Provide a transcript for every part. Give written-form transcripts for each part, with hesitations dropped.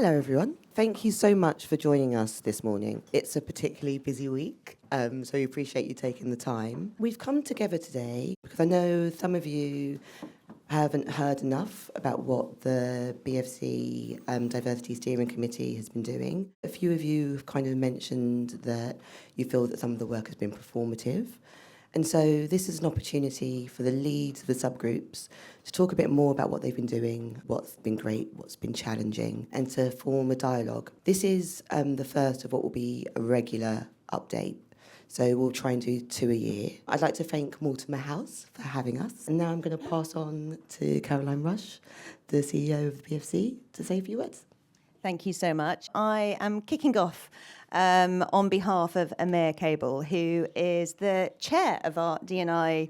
Hello, everyone. Thank you so much for joining us this morning. It's a particularly busy week, so we appreciate you taking the time. We've come together today because I know some of you haven't heard enough about what the BFC Diversity Steering Committee has been doing. A few of you have kind of mentioned that you feel that some of the work has been performative. And so this is an opportunity for the leads of the subgroups to talk a bit more about what they've been doing, what's been great, what's been challenging, and to form a dialogue. This is the first of what will be a regular update. So we'll try and do 2 a year. I'd like to thank Mortimer House for having us. And now I'm going to pass on to Caroline Rush, the CEO of the BFC, to say a few words. Thank you so much. I am kicking off on behalf of Amir Cable, who is the chair of our D&I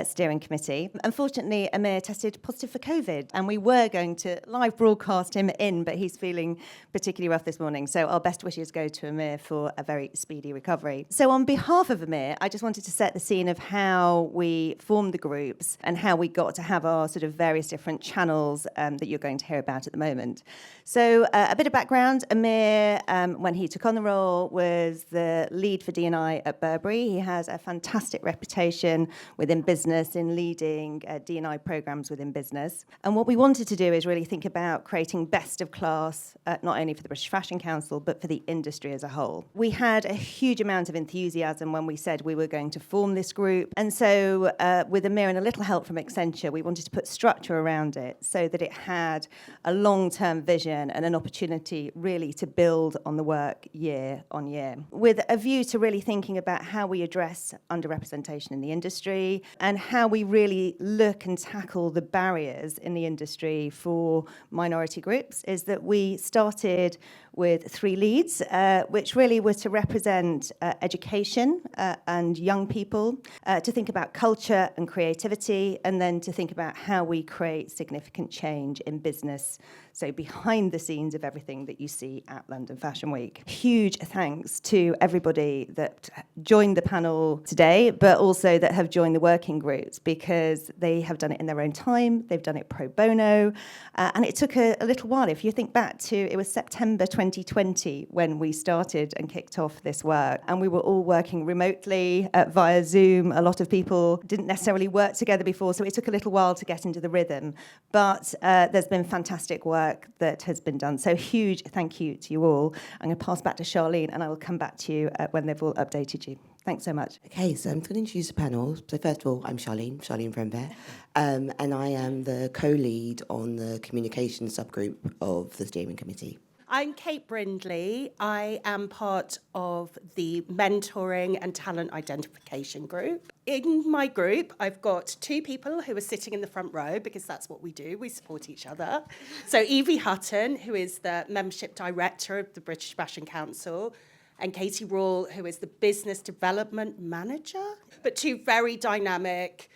steering committee. Unfortunately, Amir tested positive for COVID, and we were going to live broadcast him in, but he's feeling particularly rough this morning. So our best wishes go to Amir for a very speedy recovery. So on behalf of Amir, I just wanted to set the scene of how we formed the groups and how we got to have our sort of various different channels that you're going to hear about at the moment. So a bit of background, Amir, when he took on the role, was the lead for D&I at Burberry. He has a fantastic reputation within business in leading D&I programs within business. And what we wanted to do is really think about creating best of class, not only for the British Fashion Council, but for the industry as a whole. We had a huge amount of enthusiasm when we said we were going to form this group. And so with Amir and a little help from Accenture, we wanted to put structure around it so that it had a long-term vision and an opportunity really to build on the work year on year, with a view to really thinking about how we address underrepresentation in the industry and how we really look and tackle the barriers in the industry for minority groups. Is that we started with 3 leads, which really were to represent education and young people, to think about culture and creativity, and then to think about how we create significant change in business, so behind the scenes of everything that you see at London Fashion Week. Huge thanks to everybody that joined the panel today, but also that have joined the working groups, because they have done it in their own time, they've done it pro bono, and it took a little while. If you think back to, it was September 2020 when we started and kicked off this work, and we were all working remotely via Zoom. A lot of people didn't necessarily work together before, so it took a little while to get into the rhythm. But there's been fantastic work that has been done. So huge thank you to you all. I'm going to pass back to Charlene, and I will come back to you when they've all updated you. Thanks so much. Okay, so I'm going to introduce the panel. So first of all, I'm Charlene Brembert, and I am the co-lead on the communication subgroup of the steering committee. I'm Kate Brindley. I am part of the mentoring and talent identification group. In my group, I've got 2 people who are sitting in the front row, because that's what we do. We support each other. So Evie Hutton, who is the membership director of the British Fashion Council, and Katie Rawle, who is the business development manager. But 2 very dynamic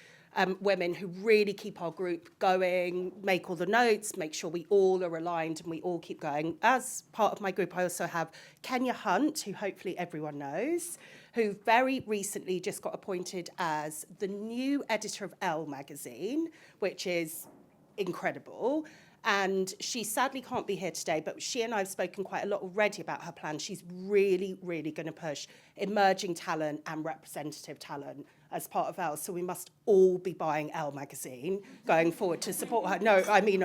women who really keep our group going, make all the notes, make sure we all are aligned and we all keep going. As part of my group, I also have Kenya Hunt, who hopefully everyone knows, who very recently just got appointed as the new editor of Elle magazine, which is incredible. And she sadly can't be here today, but she and I have spoken quite a lot already about her plan. She's really, really going to push emerging talent and representative talent as part of Elle. So we must all be buying Elle magazine going forward to support her. No, I mean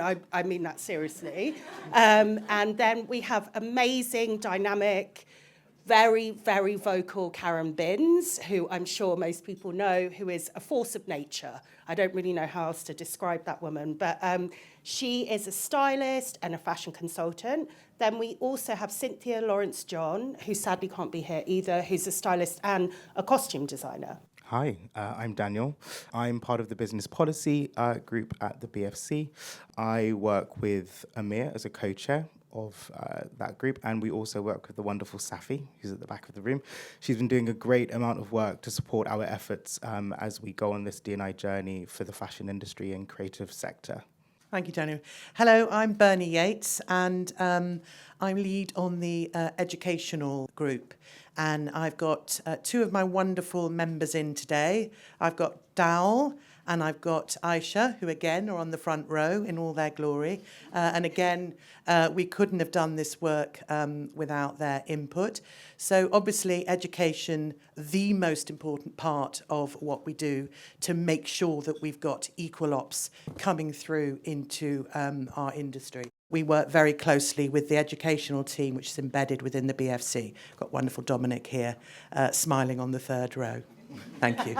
that seriously. And then we have amazing, dynamic, very, very vocal Karen Binns, who I'm sure most people know, who is a force of nature. I don't really know how else to describe that woman, but she is a stylist and a fashion consultant. Then we also have Cynthia Lawrence-John, who sadly can't be here either, who's a stylist and a costume designer. Hi, I'm Daniel. I'm part of the business policy group at the BFC. I work with Amir as a co-chair of that group, and we also work with the wonderful Safi, who's at the back of the room. She's been doing a great amount of work to support our efforts as we go on this D&I journey for the fashion industry and creative sector. Thank you, Daniel. Hello, I'm Bernie Yates, and I'm lead on the educational group. And I've got 2 of my wonderful members in today. I've got Dowell and I've got Aisha, who again are on the front row in all their glory. And again, we couldn't have done this work without their input. So obviously education, the most important part of what we do to make sure that we've got equal ops coming through into our industry. We work very closely with the educational team, which is embedded within the BFC. Got wonderful Dominic here, smiling on the third row. Thank you.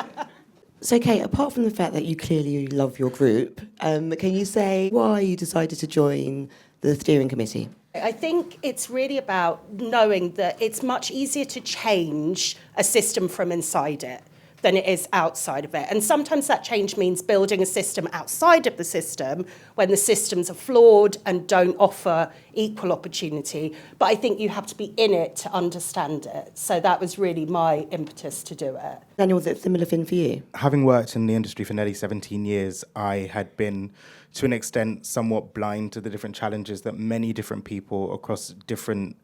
So, Kate, apart from the fact that you clearly love your group, can you say why you decided to join the steering committee? I think it's really about knowing that it's much easier to change a system from inside it than it is outside of it. And sometimes that change means building a system outside of the system when the systems are flawed and don't offer equal opportunity. But I think you have to be in it to understand it. So that was really my impetus to do it. Daniel, was it a similar thing for you? Having worked in the industry for nearly 17 years, I had been, to an extent, somewhat blind to the different challenges that many different people across different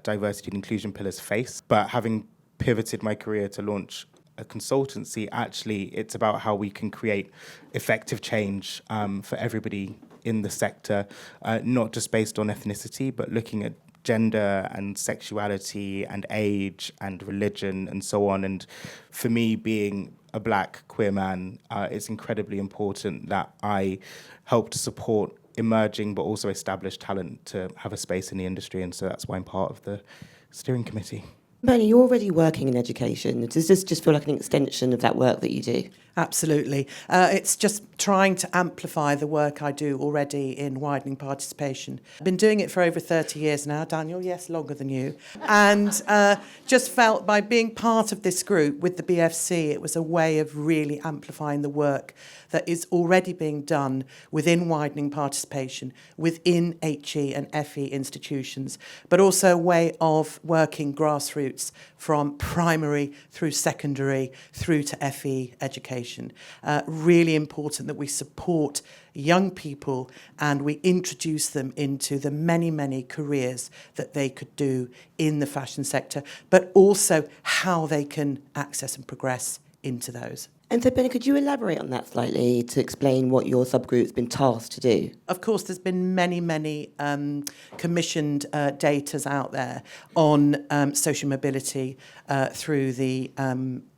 diversity and inclusion pillars face. But having pivoted my career to launch a consultancy, actually, it's about how we can create effective change for everybody in the sector, not just based on ethnicity, but looking at gender and sexuality and age and religion and so on. And for me, being a black queer man, it's incredibly important that I help to support emerging but also established talent to have a space in the industry. And so that's why I'm part of the steering committee. Bernie, you're already working in education. Does this just feel like an extension of that work that you do? Absolutely. It's just trying to amplify the work I do already in widening participation. I've been doing it for over 30 years now, Daniel, yes, longer than you. And just felt by being part of this group with the BFC, it was a way of really amplifying the work that is already being done within widening participation, within HE and FE institutions, but also a way of working grassroots from primary through secondary through to FE education. Really important that we support young people and we introduce them into the many, many careers that they could do in the fashion sector, but also how they can access and progress into those. And so, Benny, could you elaborate on that slightly to explain what your subgroup's been tasked to do? Of course, there's been many, many commissioned datas out there on social mobility through the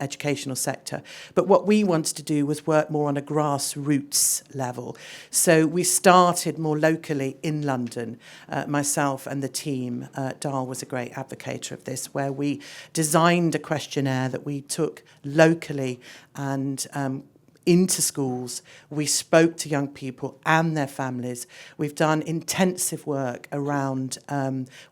educational sector. But what we wanted to do was work more on a grassroots level. So we started more locally in London. Myself and the team, Dal was a great advocate of this, where we designed a questionnaire that we took locally and into schools. We spoke to young people and their families. We've done intensive work around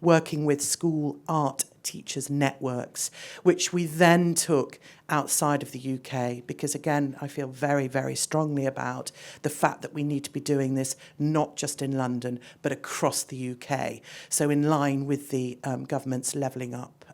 working with school art teachers' networks, which we then took outside of the UK, because again, I feel very, very strongly about the fact that we need to be doing this not just in London, but across the UK. So in line with the government's Levelling Up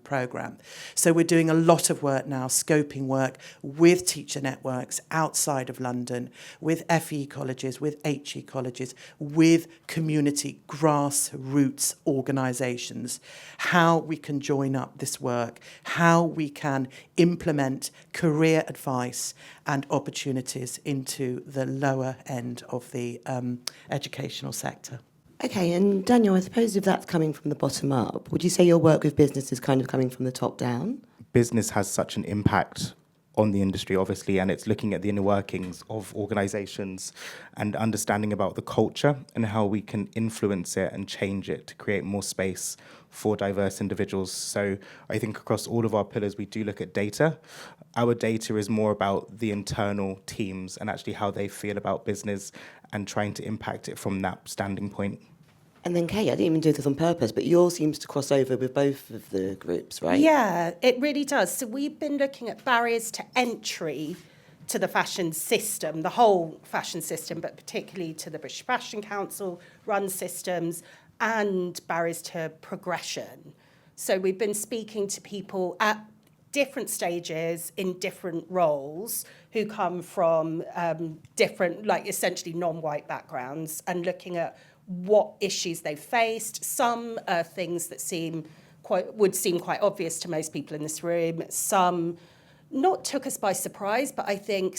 programme. So we're doing a lot of work now, scoping work with teacher networks outside of London, with FE colleges, with HE colleges, with community grassroots organisations, how we can join up this work, how we can implement career advice and opportunities into the lower end of the educational sector. Okay, and Daniel, I suppose if that's coming from the bottom up, would you say your work with business is kind of coming from the top down? Business has such an impact on the industry, obviously, and it's looking at the inner workings of organisations and understanding about the culture and how we can influence it and change it to create more space for diverse individuals. So I think across all of our pillars, we do look at data. Our data is more about the internal teams and actually how they feel about business and trying to impact it from that standing point. And then, Kate, I didn't even do this on purpose, but yours seems to cross over with both of the groups, right? Yeah, it really does. So we've been looking at barriers to entry to the fashion system, the whole fashion system, but particularly to the British Fashion Council run systems, and barriers to progression. So we've been speaking to people at different stages in different roles who come from different, like essentially non-white backgrounds, and looking at what issues they've faced. Some are things that would seem quite obvious to most people in this room. Some not took us by surprise, but I think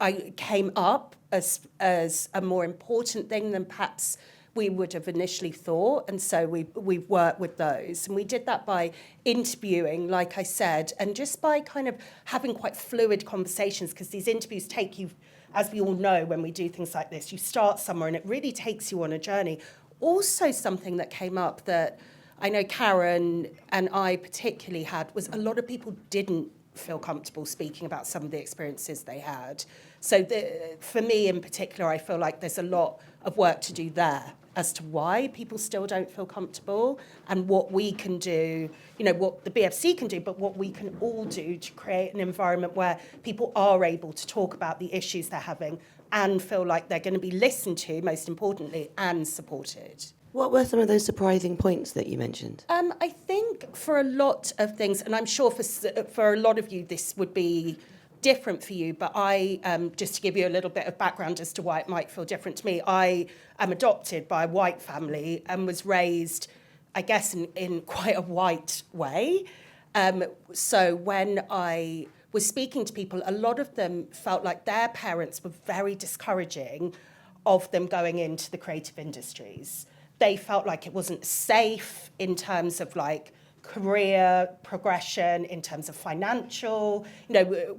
I came up as a more important thing than perhaps we would have initially thought. And so we worked with those. And we did that by interviewing, like I said, and just by kind of having quite fluid conversations, because these interviews take you, as we all know, when we do things like this, you start somewhere and it really takes you on a journey. Also, something that came up that I know Karen and I particularly had was a lot of people didn't feel comfortable speaking about some of the experiences they had. So for me in particular, I feel like there's a lot of work to do there as to why people still don't feel comfortable and what we can do, what the BFC can do, but what we can all do to create an environment where people are able to talk about the issues they're having and feel like they're going to be listened to, most importantly, and supported. What were some of those surprising points that you mentioned? I think for a lot of things, and I'm sure for a lot of you this would be different for you, but just to give you a little bit of background as to why it might feel different to me, I am adopted by a white family and was raised, I guess, in quite a white way. So when I was speaking to people, a lot of them felt like their parents were very discouraging of them going into the creative industries. They felt like it wasn't safe in terms of like career progression, in terms of financial.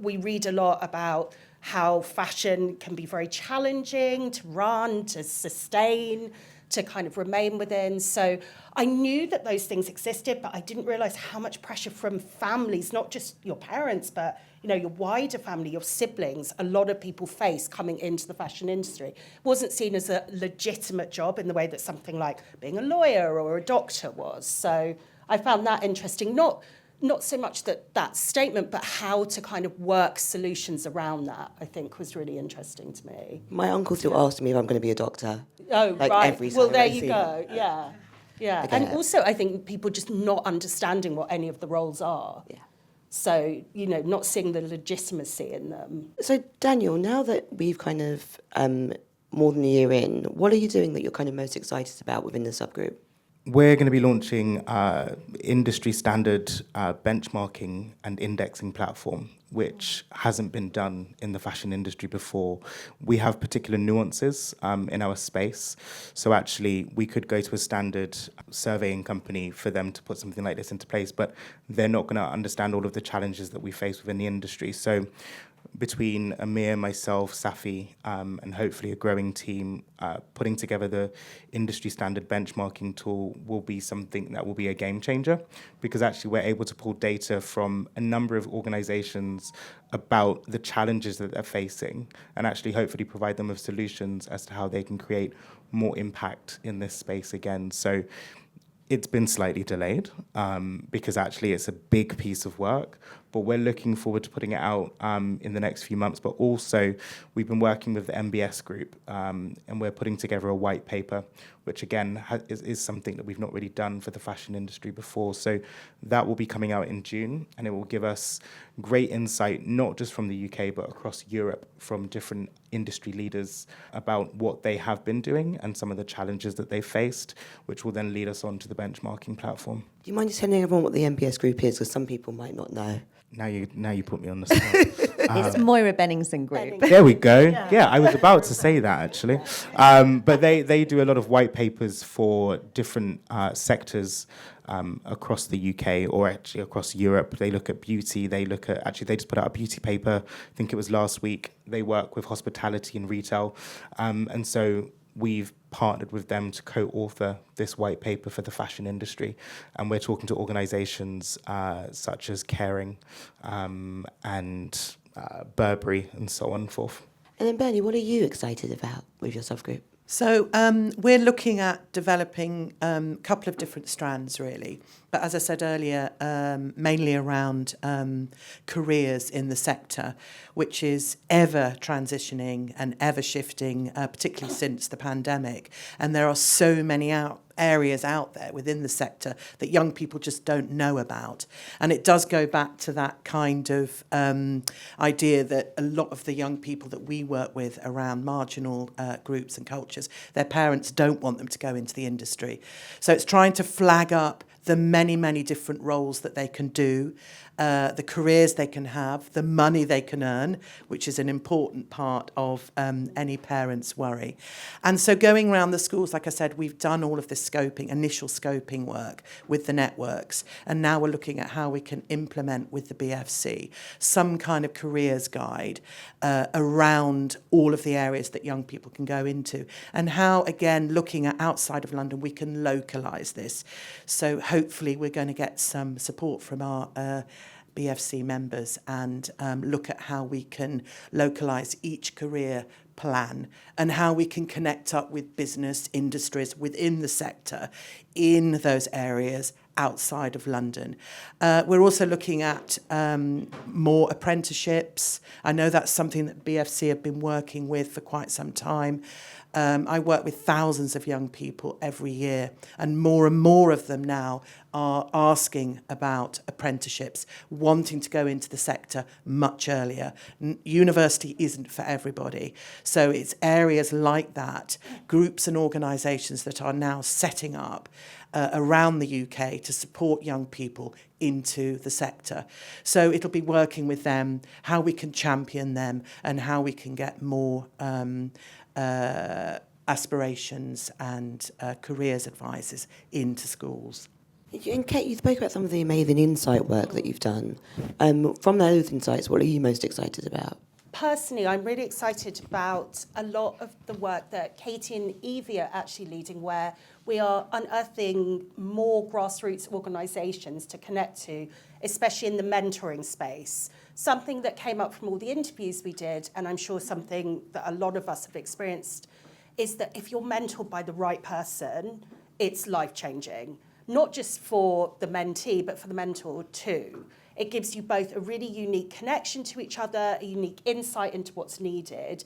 We read a lot about how fashion can be very challenging to run, to sustain, to kind of remain within. So I knew that those things existed, but I didn't realise how much pressure from families, not just your parents, but your wider family, your siblings, a lot of people face coming into the fashion industry. It wasn't seen as a legitimate job in the way that something like being a lawyer or a doctor was. So I found that interesting, not so much that statement, but how to kind of work solutions around that, I think was really interesting to me. My uncle still asks me if I'm going to be a doctor. Oh, right. Every Well, time there I you see go. him. Yeah. Yeah. Okay. And also, I think people just not understanding what any of the roles are. Yeah. So, not seeing the legitimacy in them. So, Daniel, now that we've kind of more than a year in, what are you doing that you're kind of most excited about within the subgroup? We're going to be launching industry standard benchmarking and indexing platform, which hasn't been done in the fashion industry before. We have particular nuances in our space. So actually, we could go to a standard surveying company for them to put something like this into place, but they're not going to understand all of the challenges that we face within the industry. So between Amir, myself, Safi, and hopefully a growing team, putting together the industry standard benchmarking tool will be something that will be a game changer, because actually we're able to pull data from a number of organizations about the challenges that they're facing and actually hopefully provide them with solutions as to how they can create more impact in this space again. So it's been slightly delayed because actually it's a big piece of work, but we're looking forward to putting it out in the next few months. But also, we've been working with the MBS group and we're putting together a white paper, which again is something that we've not really done for the fashion industry before. So that will be coming out in June, and it will give us great insight, not just from the UK, but across Europe, from different industry leaders about what they have been doing and some of the challenges that they faced, which will then lead us on to the benchmarking platform. Do you mind just telling everyone what the MBS group is? Because some people might not know. Now you put me on the spot. It's Moira Benningsen Group. There we go. Yeah, I was about to say that actually. But they do a lot of white papers for different sectors across the UK or actually across Europe. They look at beauty. They just put out a beauty paper. I think it was last week. They work with hospitality and retail. And so we've partnered with them to co-author this white paper for the fashion industry. And we're talking to organizations such as Caring and Burberry and so on and forth. And then, Bernie, what are you excited about with your subgroup? So we're looking at developing a couple of different strands, really. But as I said earlier, mainly around careers in the sector, which is ever transitioning and ever shifting, particularly since the pandemic. And there are so many areas out there within the sector that young people just don't know about. And it does go back to that kind of idea that a lot of the young people that we work with around marginal groups and cultures, their parents don't want them to go into the industry. So it's trying to flag up the many, many different roles that they can do, the careers they can have, the money they can earn, which is an important part of any parent's worry. And so going around the schools, like I said, we've done all of this initial scoping work with the networks, and now we're looking at how we can implement with the BFC some kind of careers guide around all of the areas that young people can go into, and how, again, looking at outside of London, we can localise this. So hopefully we're going to get some support from our BFC members and look at how we can localise each career plan and how we can connect up with business industries within the sector in those areas outside of London. We're also looking at more apprenticeships. I know that's something that BFC have been working with for quite some time. I work with thousands of young people every year, and more of them now are asking about apprenticeships, wanting to go into the sector much earlier. University isn't for everybody. So it's areas like that, groups and organisations that are now setting up around the UK to support young people into the sector. So it'll be working with them, how we can champion them, and how we can get more aspirations and careers advisors into schools. And Kate, you spoke about some of the amazing insight work that you've done. From those insights, what are you most excited about? Personally, I'm really excited about a lot of the work that Katie and Evie are actually leading, where we are unearthing more grassroots organisations to connect to, especially in the mentoring space. Something that came up from all the interviews we did, and I'm sure something that a lot of us have experienced, is that if you're mentored by the right person, it's life-changing. Not just for the mentee, but for the mentor too. It gives you both a really unique connection to each other, a unique insight into what's needed,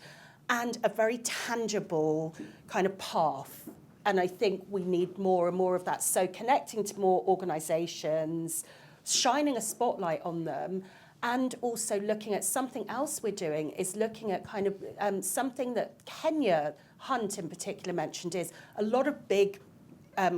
and a very tangible kind of path. And I think we need more and more of that. So connecting to more organisations, shining a spotlight on them, and also looking at something else we're doing is looking at kind of something that Kenya Hunt in particular mentioned, is a lot of big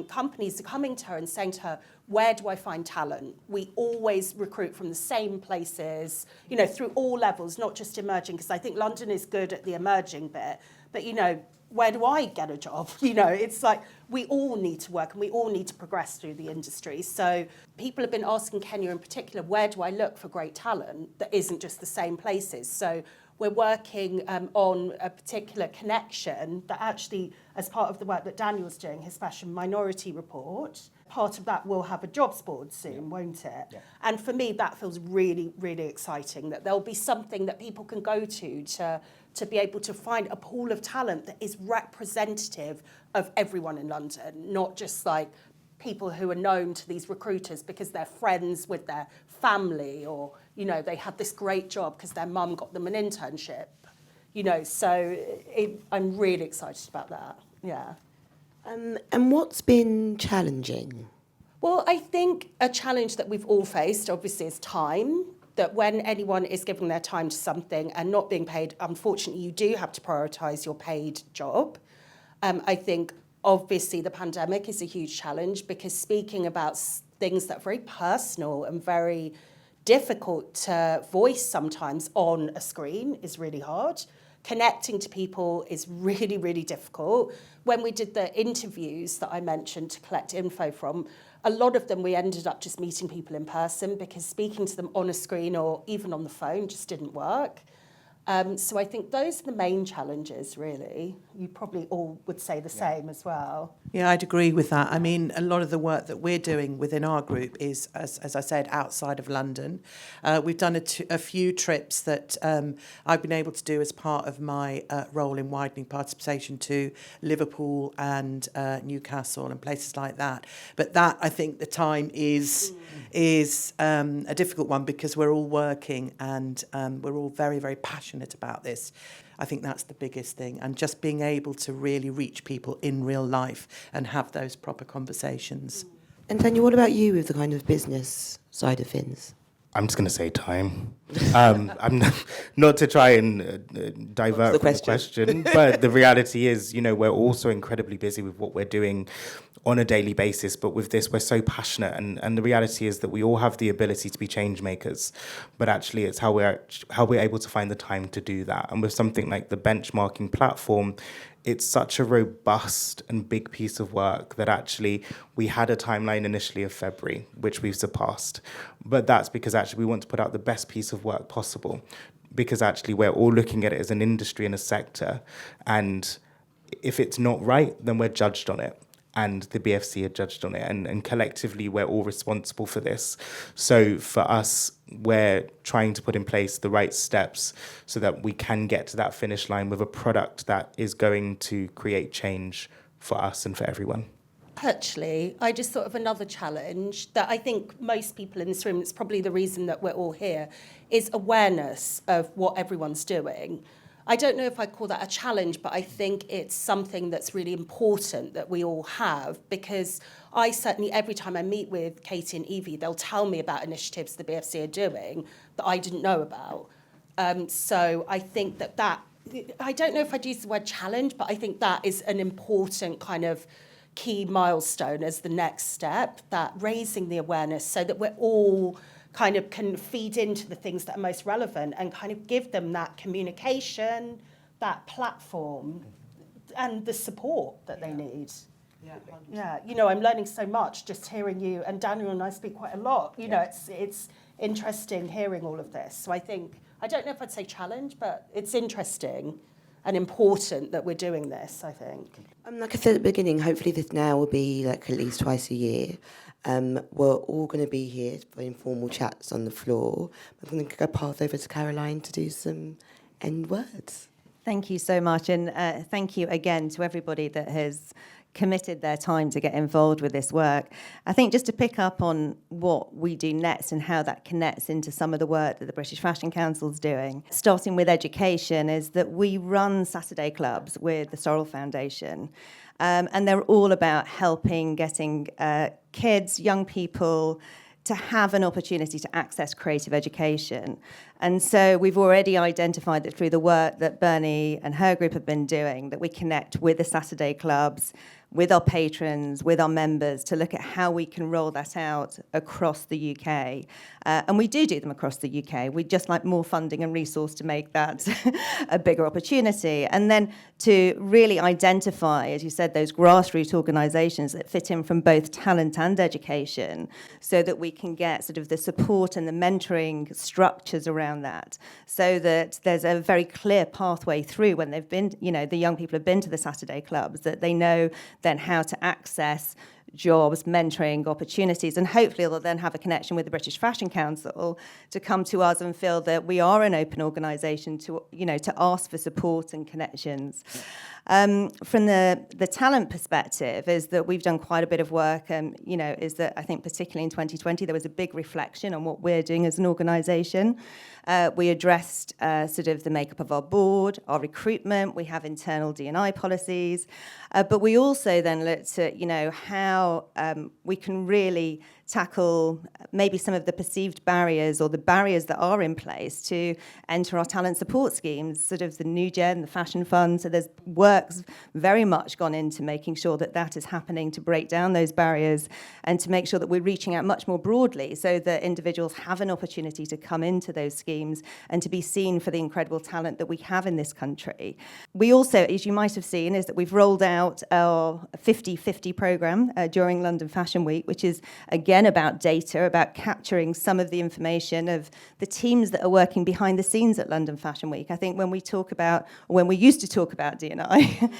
companies are coming to her and saying to her, where do I find talent? We always recruit from the same places, you know, through all levels, not just emerging, because I think London is good at the emerging bit, but, you know, where do I get a job? You know, it's like we all need to work and we all need to progress through the industry. So people have been asking Kenya in particular, where do I look for great talent that isn't just the same places? So we're working on a particular connection that actually, as part of the work that Daniel's doing, his fashion minority report, part of that will have a jobs board soon, won't it? Yeah. And for me, that feels really, really exciting, that there'll be something that people can go to be able to find a pool of talent that is representative of everyone in London, not just like people who are known to these recruiters because they're friends with their family, or, you know, they had this great job because their mum got them an internship, you know, so I'm really excited about that, yeah. And what's been challenging? Well, I think a challenge that we've all faced, obviously, is time. That when anyone is giving their time to something and not being paid, unfortunately, you do have to prioritise your paid job. I think, obviously, the pandemic is a huge challenge, because speaking about things that are very personal and very difficult to voice sometimes on a screen is really hard. Connecting to people is really, really difficult. When we did the interviews that I mentioned to collect info from, a lot of them we ended up just meeting people in person, because speaking to them on a screen or even on the phone just didn't work. So I think those are the main challenges, really. You probably all would say the same as well. Yeah, I'd agree with that. I mean, a lot of the work that we're doing within our group is, as I said, outside of London. We've done a few trips that I've been able to do as part of my role in widening participation to Liverpool and Newcastle and places like that. But that, I think, the time is a difficult one, because we're all working and we're all very, very passionate about this. I think that's the biggest thing, and just being able to really reach people in real life and have those proper conversations. And Tanya, what about you with the kind of business side of things? I'm just going to say time. I'm not to try and divert from the question, but the reality is, we're also incredibly busy with what we're doing on a daily basis. But with this, we're so passionate, and the reality is that we all have the ability to be change makers. But actually, it's how we're able to find the time to do that. And with something like the benchmarking platform, it's such a robust and big piece of work that actually we had a timeline initially of February, which we've surpassed. But that's because actually we want to put out the best piece of work possible, because actually we're all looking at it as an industry and a sector. And if it's not right, then we're judged on it. And the BFC are judged on it, and collectively we're all responsible for this. So for us, we're trying to put in place the right steps so that we can get to that finish line with a product that is going to create change for us and for everyone. Actually, I just thought of another challenge that I think most people in this room, it's probably the reason that we're all here, is awareness of what everyone's doing. I don't know if I call that a challenge, but I think it's something that's really important that we all have, because I certainly, every time I meet with Katie and Evie, they'll tell me about initiatives the BFC are doing that I didn't know about. So I think that I don't know if I'd use the word challenge, but I think that is an important kind of key milestone as the next step, that raising the awareness so that we're all kind of can feed into the things that are most relevant and kind of give them that communication, that platform, and the support that they need. Yeah, I'm learning so much just hearing you, and Daniel and I speak quite a lot. It's interesting hearing all of this. So I don't know if I'd say challenge, but it's interesting and important that we're doing this, I think. Like I said at the beginning, hopefully this now will be like at least twice a year. We're all going to be here for informal chats on the floor. I'm going to go pass over to Caroline to do some end words. Thank you so much, and thank you again to everybody that has committed their time to get involved with this work. I think just to pick up on what we do next and how that connects into some of the work that the British Fashion Council's doing, starting with education, is that we run Saturday clubs with the Sorrel Foundation. And they're all about getting kids, young people, to have an opportunity to access creative education. And so we've already identified that through the work that Bernie and her group have been doing, that we connect with the Saturday clubs, with our patrons, with our members, to look at how we can roll that out across the UK. And we do them across the UK. We'd just like more funding and resource to make that a bigger opportunity. And then to really identify, as you said, those grassroots organisations that fit in from both talent and education, so that we can get sort of the support and the mentoring structures around that, so that there's a very clear pathway through when they've been, the young people have been to the Saturday clubs, that they know then how to access jobs, mentoring opportunities, and hopefully they'll then have a connection with the British Fashion Council to come to us and feel that we are an open organisation to ask for support and connections. From the talent perspective, is that we've done quite a bit of work, is that I think particularly in 2020 there was a big reflection on what we're doing as an organisation. We addressed sort of the makeup of our board, our recruitment, we have internal D&I policies, but we also then looked at, how we can really tackle maybe some of the perceived barriers or the barriers that are in place to enter our talent support schemes, sort of the New Gen, the Fashion Fund. So there's work's very much gone into making sure that that is happening, to break down those barriers and to make sure that we're reaching out much more broadly so that individuals have an opportunity to come into those schemes and to be seen for the incredible talent that we have in this country. We also, as you might have seen, is that we've rolled out our 50/50 programme during London Fashion Week, which is, again, about data, about capturing some of the information of the teams that are working behind the scenes at London Fashion Week. I think when we used to talk about D&I,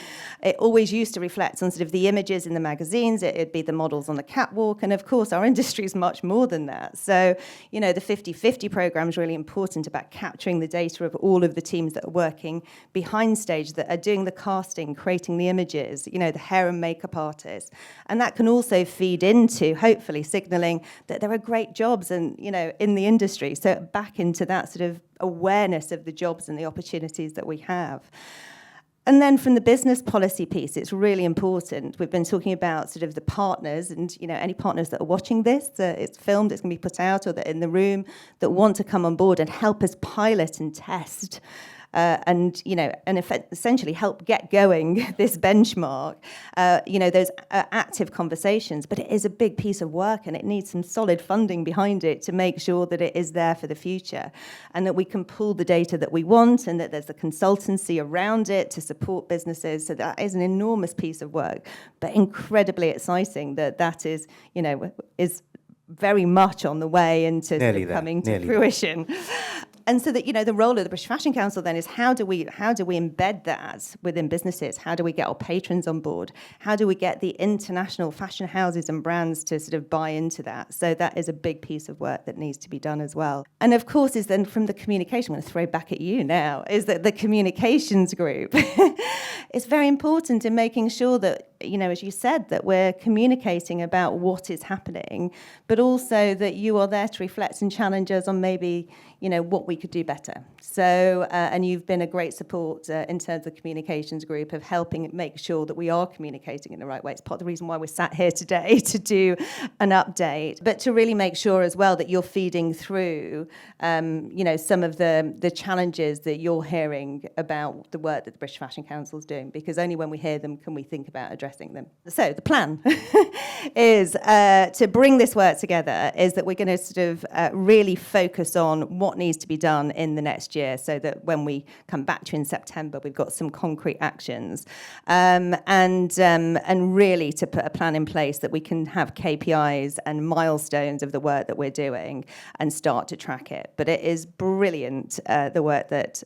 it always used to reflect on sort of the images in the magazines, it'd be the models on the catwalk, and of course our industry is much more than that. So, the 50/50 programme is really important about capturing the data of all of the teams that are working behind stage, that are doing the casting, creating the images, the hair and makeup artists. And that can also feed into, hopefully, signalling that there are great jobs in the industry. So back into that sort of awareness of the jobs and the opportunities that we have. And then from the talent perspective, is that we've done quite a bit of work, is that I think particularly in 2020 there was a big reflection on what we're doing as an organisation. We And then from the business policy piece, it's really important. We've been talking about sort of the partners and, any partners that are watching this, it's filmed, it's going to be put out, or that are in the room that want to come on board and help us pilot and test and essentially help get going this benchmark, those active conversations. But it is a big piece of work and it needs some solid funding behind it to make sure that it is there for the future and that we can pull the data that we want and that there's a consultancy around it to support businesses. So that is an enormous piece of work, but incredibly exciting that is very much on the way into coming to fruition. And so that, the role of the British Fashion Council then is how do we embed that within businesses? How do we get our patrons on board? How do we get the international fashion houses and brands to sort of buy into that? So that is a big piece of work that needs to be done as well. And of course is then from the communication, I'm going to throw back at you now, is that the communications group is very important in making sure that, as you said, that we're communicating about what is happening, but also that you are there to reflect and challenge us on maybe, what we could do better. So, and you've been a great support in terms of the communications group of helping make sure that we are communicating in the right way. It's part of the reason why we're sat here today to do an update, but to really make sure as well that you're feeding through, some of the challenges that you're hearing about the work that the British Fashion Council is doing, because only when we hear them can we think about addressing them. So the plan is to bring this work together is that we're going to sort of really focus on what needs to be done in the next year so that when we come back to you in September, we've got some concrete actions and really to put a plan in place that we can have KPIs and milestones of the work that we're doing and start to track it. But it is brilliant, the work that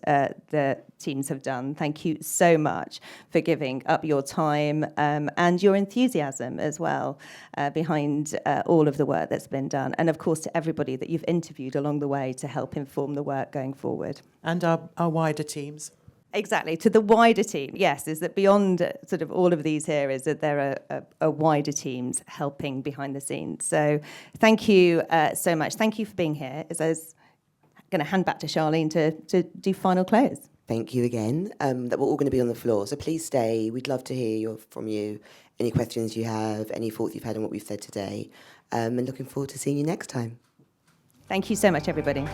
the teams have done. Thank you so much for giving up your time and your enthusiasm as well behind all of the work that's been done. And of course, to everybody that you've interviewed along the way to help inform the work going forward. And our wider teams. Exactly, to the wider team, yes, is that beyond sort of all of these here is that there are wider teams helping behind the scenes. So thank you so much. Thank you for being here. As I was going to hand back to Charlene to do final close. Thank you again. That we're all going to be on the floor, so please stay. We'd love to hear from you, any questions you have, any thoughts you've had on what we've said today, and looking forward to seeing you next time. Thank you so much, everybody.